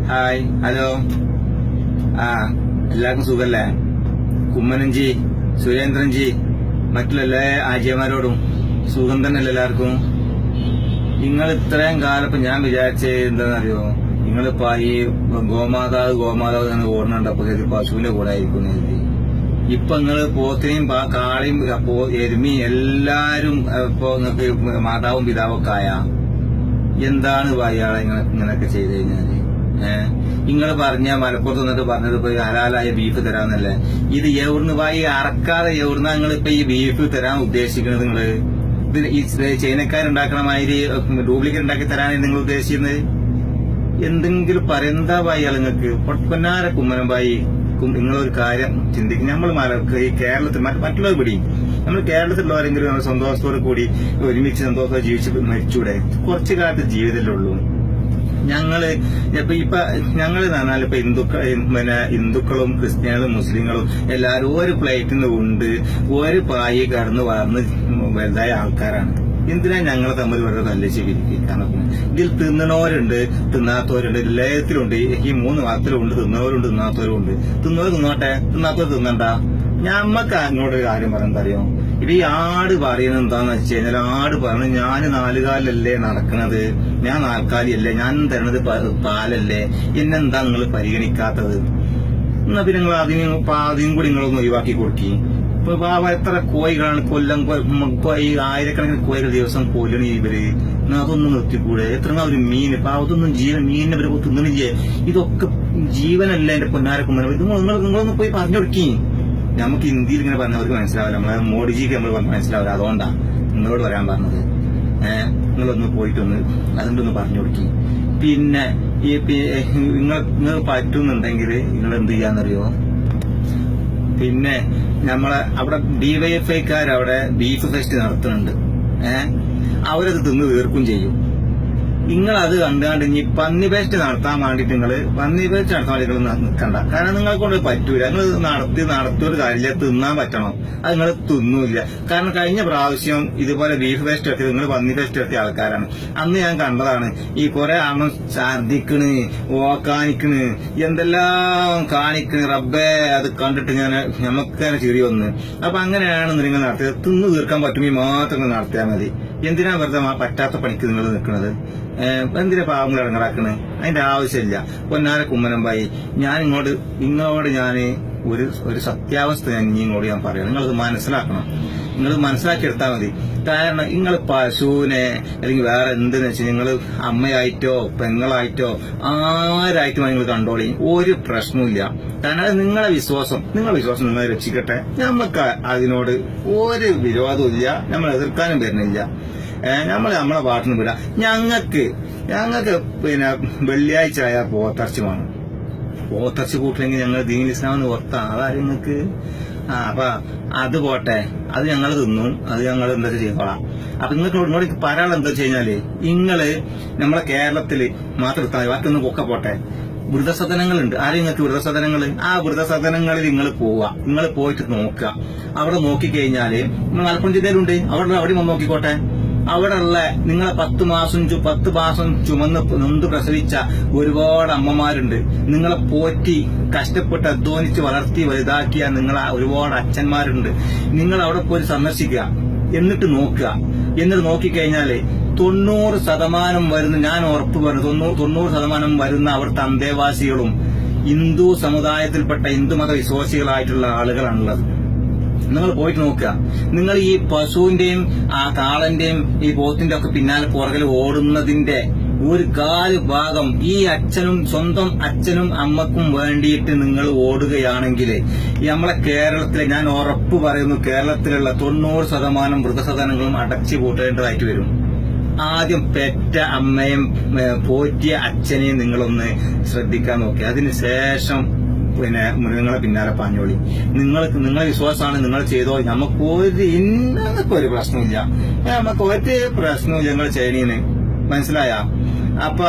Hi, hello. എല്ലാവർക്കും സുഖല്ലേ? കുമ്മനൻജി, സുരേന്ദ്രൻജി, മറ്റുള്ള എല്ലാ ആജിയമാരോടും സുഖം തന്നെയല്ലേ എല്ലാവർക്കും? നിങ്ങൾ ഇത്രയും കാലം ഇപ്പൊ ഞാൻ വിചാരിച്ചത് എന്താണെന്നറിയോ, നിങ്ങളിപ്പോ ഈ ഗോമാതാവ് എന്ന് ഓർമ്മയുണ്ടപ്പോ പശുവിന്റെ കൂടെ ആയിരിക്കും എഴുതി. ഇപ്പൊ നിങ്ങള് പോത്തിനെയും കാളയും എരുമയും എല്ലാരും ഇപ്പൊ നിങ്ങൾക്ക് മാതാവും പിതാവൊക്കെ ആയ എന്താണ് ഇയാളെ ഇങ്ങനെയൊക്കെ ചെയ്ത് കഴിഞ്ഞാല്? നിങ്ങൾ പറഞ്ഞ മലപ്പുറത്ത് നിന്നിട്ട് പറഞ്ഞത് ഇപ്പൊ ഹലാലായ ബീഫ് തരാന്നല്ലേ? ഇത് എവിടുന്ന് അറക്കാതെ എവിടുന്ന നിങ്ങൾ ഇപ്പൊ ഈ ബീഫ് തരാൻ ഉദ്ദേശിക്കുന്നത്? നിങ്ങള് ഇത് ഈ ചൈനക്കാരുണ്ടാക്കണ മാതിരി ഡ്യൂപ്ലിക്കേറ്റ് ഉണ്ടാക്കി തരാനാണ് നിങ്ങൾ ഉദ്ദേശിക്കുന്നത്? എന്തെങ്കിലും എന്താ ഇയാൾ നിങ്ങൾക്ക്? പൊന്നാര കുമ്മനമ്പായി, നിങ്ങളൊരു കാര്യം ചിന്തിക്കും. നമ്മൾ ഈ കേരളത്തിൽ മറ്റുള്ളവർ പിടിയും, നമ്മൾ കേരളത്തിലുള്ളവരെങ്കിലും നമ്മൾ സന്തോഷത്തോടെ കൂടി ഒരുമിച്ച് സന്തോഷത്തോടെ ജീവിച്ച് മരിച്ചൂടെ? കുറച്ചു കാലത്ത് ജീവിതത്തിലുള്ളൂ. ഞങ്ങള് പറഞ്ഞാൽ ഇപ്പൊ ഹിന്ദുക്കളും ക്രിസ്ത്യാനികളും മുസ്ലിങ്ങളും എല്ലാവരും ഒരു പ്ലേറ്റിൽ നിന്ന് ഉണ്ട് ഒരു പായി കടന്ന് വളർന്ന് വലുതായ ആൾക്കാരാണ്. എന്തിനാ ഞങ്ങളെ തമ്മിൽ വളരെ തല്ലിച്ച് പിരിക്കാനൊക്കെ? ഇതിൽ തിന്നണവരുണ്ട്, തിന്നാത്തവരുണ്ട്, ലയത്തിലുണ്ട്. ഈ മൂന്ന് ഭാഗത്തിലുണ്ട്. തിന്നവരുണ്ട്, തിന്നാത്തവരുണ്ട്. തിന്നവർ തിന്നോട്ടെ, തിന്നാത്തവർ തിന്നണ്ട. ഞമ്മക്ക് അങ്ങോട്ടൊരു കാര്യം പറയാൻ അറിയോ? ഇപ്പൊ ഈ ആട് പറയുന്നത് എന്താന്ന് വെച്ച് കഴിഞ്ഞാൽ, ആട് പറയുന്നത് ഞാൻ നാലുകാലല്ലേ നടക്കുന്നത്, ഞാൻ നാൽക്കാലിയല്ലേ, ഞാൻ തരണത് പാലല്ലേ, എന്നെന്താ നിങ്ങൾ പരിഗണിക്കാത്തത്? എന്നാ പിന്നെ നിങ്ങൾ അതിനും കൂടി നിങ്ങളൊന്ന് ഒഴിവാക്കി കൊടുക്കി. ഇപ്പൊ എത്ര കോഴികളാണ് ഈ ആയിരക്കണക്കിന് കോഴികൾ ദിവസം കൊല്ലണ ഇവര്. അതൊന്നും നിർത്തിക്കൂടെ? എത്ര ഒരു മീൻ അതൊന്നും മീനിനെ ഇവര് തിന്നണില്ലേ? ഇതൊക്കെ ജീവനല്ല എന്റെ പൊന്നാരക്കുമ്മന. ഇത് നിങ്ങളൊന്ന് പോയി പറഞ്ഞു കൊടുക്കി. നമുക്ക് ഹിന്ദിയിൽ ഇങ്ങനെ പറഞ്ഞവർക്ക് മനസ്സിലാവില്ല, നമ്മളെ മോഡിജിക്ക് നമ്മൾ മനസ്സിലാവില്ല. അതുകൊണ്ടാ നിങ്ങളോട് വരാൻ പറഞ്ഞത്. നിങ്ങളൊന്ന് പോയിട്ടൊന്ന് അതുകൊണ്ടൊന്ന് പറഞ്ഞു കൊടുക്കി. പിന്നെ ഈ നിങ്ങൾ പറ്റുന്നുണ്ടെങ്കിൽ നിങ്ങൾ എന്ത് ചെയ്യാന്നറിയോ? പിന്നെ നമ്മളെ അവിടെ ഡിവൈഎഫ്ഐക്കാർ ബീഫ് ഫെസ്റ്റ് നടത്തുന്നുണ്ട്. അവരത് തിന്ന് തീർക്കും ചെയ്യും. നിങ്ങളത് കണ്ടുകൊണ്ട് ഇനി പന്നി ഫെസ്റ്റ് നടത്താൻ വേണ്ടിട്ട് പന്നി ഫെസ്റ്റ് നടത്താൻ വേണ്ടി നിങ്ങൾ നിൽക്കണ്ട. കാരണം നിങ്ങളെ കൊണ്ട് പറ്റൂല. നിങ്ങൾ നടത്തിയൊരു കാര്യമില്ല, തിന്നാൻ പറ്റണം. അത് നിങ്ങൾ തിന്നൂല്ല. കാരണം കഴിഞ്ഞ പ്രാവശ്യം ഇതുപോലെ ബീഫ് ഫെസ്റ്റ് എത്തി നിങ്ങൾ പന്നി ഫെസ്റ്റ് എത്തിയ ആൾക്കാരാണ്. അന്ന് ഞാൻ കണ്ടതാണ് ഈ കുറെ ആണം ഛർദിക്കണ്, ഓക്കാനിക്കണ്, എന്തെല്ലാം കാണിക്കണ്. റബ്ബേ, അത് കണ്ടിട്ട് നമുക്ക് തന്നെ ചിരി വന്ന്. അപ്പൊ അങ്ങനെയാണ് നിങ്ങൾ നടത്തിയത്. തിന്നു തീർക്കാൻ പറ്റുമെങ്കിൽ മാത്രം നടത്തിയാൽ മതി. എന്തിനാ വെറുതെ പറ്റാത്ത പണിക്ക് നിങ്ങൾ നിൽക്കുന്നത്? എന്തിനാ പാവങ്ങൾ ഇടങ്ങറാക്കണ്? അതിന്റെ ആവശ്യമില്ല. പൊന്നാര കുമ്മനമ്പായി, നിങ്ങളോട് ഞാൻ ഒരു സത്യാവസ്ഥ ഇങ്ങോട്ട് ഞാൻ പറയാം. നിങ്ങളത് മനസ്സിലാക്കണം. നിങ്ങൾ മനസ്സിലാക്കിയെടുത്താൽ മതി. കാരണം നിങ്ങൾ പശുവിനെ അല്ലെങ്കിൽ വേറെ എന്തെന്ന് വെച്ചാൽ നിങ്ങൾ അമ്മയായിട്ടോ പെങ്ങളായിട്ടോ ആരായിട്ടും നിങ്ങൾ കണ്ടോളി, ഒരു പ്രശ്നവുമില്ല. കാരണം അത് നിങ്ങളെ വിശ്വാസം നിങ്ങളെ രക്ഷിക്കട്ടെ. നമുക്ക് അതിനോട് ഒരു വിരോധവും ഇല്ല, നമ്മൾ എതിർക്കാനും വരുന്നില്ല. നമ്മളെ പാട്ടിന് വിടാം. ഞങ്ങൾക്ക് പിന്നെ വെള്ളിയാഴ്ച ആയാൽ പോത്തർച്ചി വേണം. പോത്തർച്ചി കൂട്ടില്ലെങ്കിൽ ഞങ്ങൾ ദീൻ ഇസ്ലാമെന്ന് ഓർത്താ അതായത് നിങ്ങൾക്ക്. അപ്പൊ അത് പോട്ടെ, അത് ഞങ്ങൾ തിന്നും, അത് ഞങ്ങൾ എന്താ ചെയ്തോളാം. അപ്പൊ ഇങ്ങോട്ട് പറയാനുള്ള എന്താ വെച്ച് കഴിഞ്ഞാല്, നമ്മളെ കേരളത്തില് മാത്രം എടുത്താൽ ബാക്കിയൊന്നും ഒക്കെ പോട്ടെ. വൃദ്ധസദനങ്ങളുണ്ട്. ആരും നിങ്ങൾക്ക് വൃദ്ധസദനങ്ങള്? ആ വൃദ്ധസദനങ്ങളിൽ നിങ്ങൾ പോവുക. നിങ്ങൾ പോയിട്ട് നോക്കുക. അവിടെ നോക്കിക്കഴിഞ്ഞാല് മലപ്പുറം ജില്ലയിലുണ്ട്, അവിടെ നോക്കിക്കോട്ടെ. അവിടെയുള്ള നിങ്ങളെ 10 മാസം ചുമന്ന് നൊന്ത് പ്രസവിച്ച ഒരുപാട് അമ്മമാരുണ്ട്. നിങ്ങളെ പോറ്റി കഷ്ടപ്പെട്ട് അധ്വാനിച്ച് വളർത്തി വലുതാക്കിയ നിങ്ങളെ ഒരുപാട് അച്ഛന്മാരുണ്ട്. നിങ്ങൾ അവിടെ പോയി സന്ദർശിക്കുക. എന്നിട്ട് നോക്കുക. എന്നിട്ട് നോക്കിക്കഴിഞ്ഞാല് 90% വരുന്ന, ഞാൻ ഉറപ്പ് പറഞ്ഞു, 90% വരുന്ന അവിടുത്തെ അന്തേവാസികളും ഹിന്ദു സമുദായത്തിൽപ്പെട്ട ഹിന്ദുമത വിശ്വാസികളായിട്ടുള്ള ആളുകളാണുള്ളത്. നിങ്ങൾ പോയിട്ട് നോക്കുക. നിങ്ങൾ ഈ പശുവിന്റെയും ആ കാളന്റെയും ഈ പോത്തിന്റെ ഒക്കെ പിന്നാലെ പുറകിൽ ഓടുന്നതിന്റെ ഒരു കാല് ഭാഗം ഈ സ്വന്തം അച്ഛനും അമ്മക്കും വേണ്ടിയിട്ട് നിങ്ങൾ ഓടുകയാണെങ്കിൽ നമ്മളെ കേരളത്തിലെ, ഞാൻ ഉറപ്പ് പറയുന്നു, കേരളത്തിലുള്ള 90% വൃദ്ധസദനങ്ങളും അടച്ചു പൂട്ടേണ്ടതായിട്ട് വരും. ആദ്യം പെറ്റ അമ്മയും പോറ്റിയ അച്ഛനെയും നിങ്ങളൊന്ന് ശ്രദ്ധിക്കാൻ നോക്കി. അതിനുശേഷം പിന്നെ മൃഗങ്ങളെ പിന്നാലെ പാഞ്ഞോളി. നിങ്ങളെ വിശ്വാസമാണ്, നിങ്ങൾ ചെയ്തോ. നമുക്കൊരു പ്രശ്നമില്ല, നിങ്ങൾ ചെയ്യണീന്ന്. മനസ്സിലായ? അപ്പൊ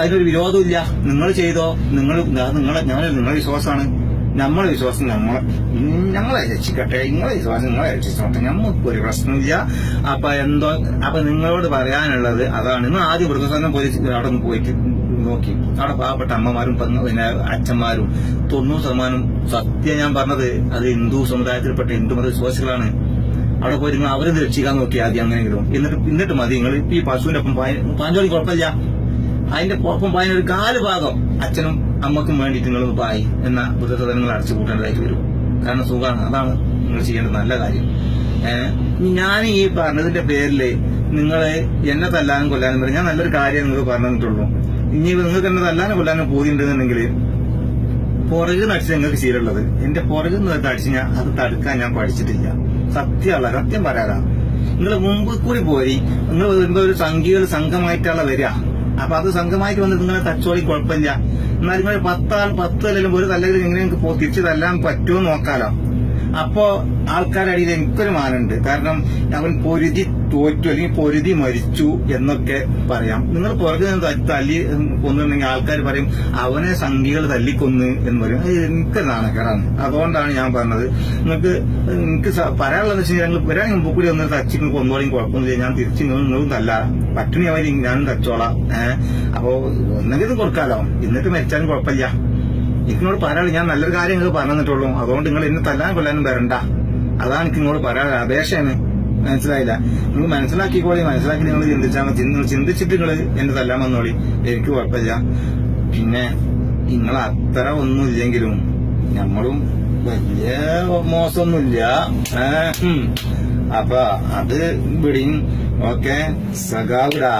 അതിനൊരു വിരോധമില്ല. നിങ്ങൾ ചെയ്തോ. നിങ്ങളെ വിശ്വാസമാണ്. നമ്മളെ വിശ്വാസം ഞങ്ങളെ രക്ഷിക്കട്ടെ, നിങ്ങളെ വിശ്വാസം നിങ്ങളെ രക്ഷിച്ചോട്ടെ, നമുക്ക് ഒരു പ്രശ്നമില്ല. അപ്പൊ നിങ്ങളോട് പറയാനുള്ളത് അതാണ്. നിങ്ങൾ ആദ്യം വൃദ്ധസദനം പോലീസ് അവിടെ ഒന്ന് പോയിട്ട് നോക്കി. അവിടെ പാവപ്പെട്ട അമ്മമാരും പിന്നെ അച്ഛന്മാരും 90% സത്യം ഞാൻ പറഞ്ഞത് അത് ഹിന്ദു സമുദായത്തിൽപ്പെട്ട ഹിന്ദു മത വിശ്വാസികളാണ്. അവിടെ പോയി നിങ്ങൾ അവരെ രക്ഷിക്കാൻ നോക്കി ആദ്യം അങ്ങനെയെങ്കിലും. എന്നിട്ട് മതി നിങ്ങൾ ഈ പശുവിന്റെ ഒപ്പം പാഞ്ചോളി കുഴപ്പമില്ല, അതിന്റെ ഒപ്പം പായന ഒരു 4 ഭാഗം അച്ഛനും അമ്മക്കും വേണ്ടിയിട്ട് നിങ്ങളൊന്ന് പായി എന്ന വൃദ്ധസദനങ്ങൾ അടച്ചു കൂട്ടേണ്ടതായിട്ട് വരും. കാരണം സുഖമാണ്, അതാണ് നിങ്ങൾ ചെയ്യേണ്ടത് നല്ല കാര്യം. ഞാൻ ഈ പറഞ്ഞതിന്റെ പേരില് നിങ്ങള് എന്നെ തല്ലാനും കൊല്ലാനും പറയും. ഞാൻ നല്ലൊരു കാര്യം നിങ്ങൾക്ക് പറഞ്ഞു തന്നിട്ടുള്ളൂ. ഇനി നിങ്ങൾക്ക് എന്നെ തല്ലാനും കൊല്ലാനും പോയിട്ടുണ്ടെന്നുണ്ടെങ്കിൽ പുറകിൽ നിന്ന് അടിച്ച് നിങ്ങൾക്ക് ശീലമുള്ളത്. എന്റെ പുറകിൽ നിന്ന് അടിച്ച് ഞാൻ അത് തടുക്കാൻ ഞാൻ പഠിച്ചിട്ടില്ല. സത്യം പറയാറാ. നിങ്ങൾ മുമ്പ് കൂടി പോയി നിങ്ങൾ വരുമ്പോ ഒരു സംഘമായിട്ടുള്ള വരിക. അപ്പൊ അത് സംഘമായിട്ട് വന്നിട്ട് നിങ്ങളെ തച്ചോളി കുഴപ്പമില്ല. എന്നാൽ നിങ്ങൾ 10 അല്ലെങ്കിൽ ഒരു തല്ലെങ്കിൽ എങ്ങനെ നിങ്ങൾക്ക് തിരിച്ചു തല്ലാൻ പറ്റുമോ നോക്കാലോ. അപ്പോ ആൾക്കാരടിയിൽ എനിക്കൊരു മാനുണ്ട്. കാരണം അവൻ പൊരുതി തോറ്റു അല്ലെങ്കിൽ പൊരുതി മരിച്ചു എന്നൊക്കെ പറയാം. നിങ്ങൾ പുറകെ നിന്ന് തല്ലി കൊന്നിട്ടുണ്ടെങ്കിൽ ആൾക്കാർ പറയും അവനെ സംഘികൾ തല്ലിക്കൊന്ന് എന്ന് പറയും. അത് എനിക്ക് നാണക്കേടാണ്. അതുകൊണ്ടാണ് ഞാൻ പറഞ്ഞത് എനിക്ക് പറയാനുള്ളത് വെച്ച് കഴിഞ്ഞാൽ ഞങ്ങൾ വരാൻ മുമ്പ് കൂടി ഒന്ന് തച്ചിങ്ങൾ കൊന്നോളിയും കുഴപ്പമൊന്നുമില്ല. ഞാൻ തിരിച്ച് നിങ്ങളും തല്ല പട്ടിണി അവർ ഞാനും തച്ചോളാം. അപ്പോ ഒന്നെങ്കിൽ ഇത് കൊടുക്കാലോ, എന്നിട്ട് മരിച്ചാലും കുഴപ്പമില്ല. എനിക്കിനോട് പറയാനുള്ളത് ഞാൻ നല്ലൊരു കാര്യം നിങ്ങൾക്ക് പറഞ്ഞു തന്നിട്ടുള്ളൂ. അതുകൊണ്ട് നിങ്ങൾ എന്നെ തല്ലാനും കൊല്ലാനും വരണ്ട. അതാണ് എനിക്ക് നിങ്ങളോട് പറയാനുള്ള അപേക്ഷയാണ്. മനസ്സിലായില്ല? നിങ്ങൾ മനസ്സിലാക്കി നിങ്ങൾ ചിന്തിച്ചാൽ മതി. നിങ്ങൾ ചിന്തിച്ചിട്ട് നിങ്ങൾ എന്നെ തല്ലാൻ വന്നോളി, എനിക്ക് കുഴപ്പമില്ല. പിന്നെ നിങ്ങൾ അത്ര ഒന്നുമില്ലെങ്കിലും നമ്മളും വലിയ മോശമൊന്നുമില്ല. അപ്പൊ അത് വിടിയും. ഓക്കെ സഖാവിടാ.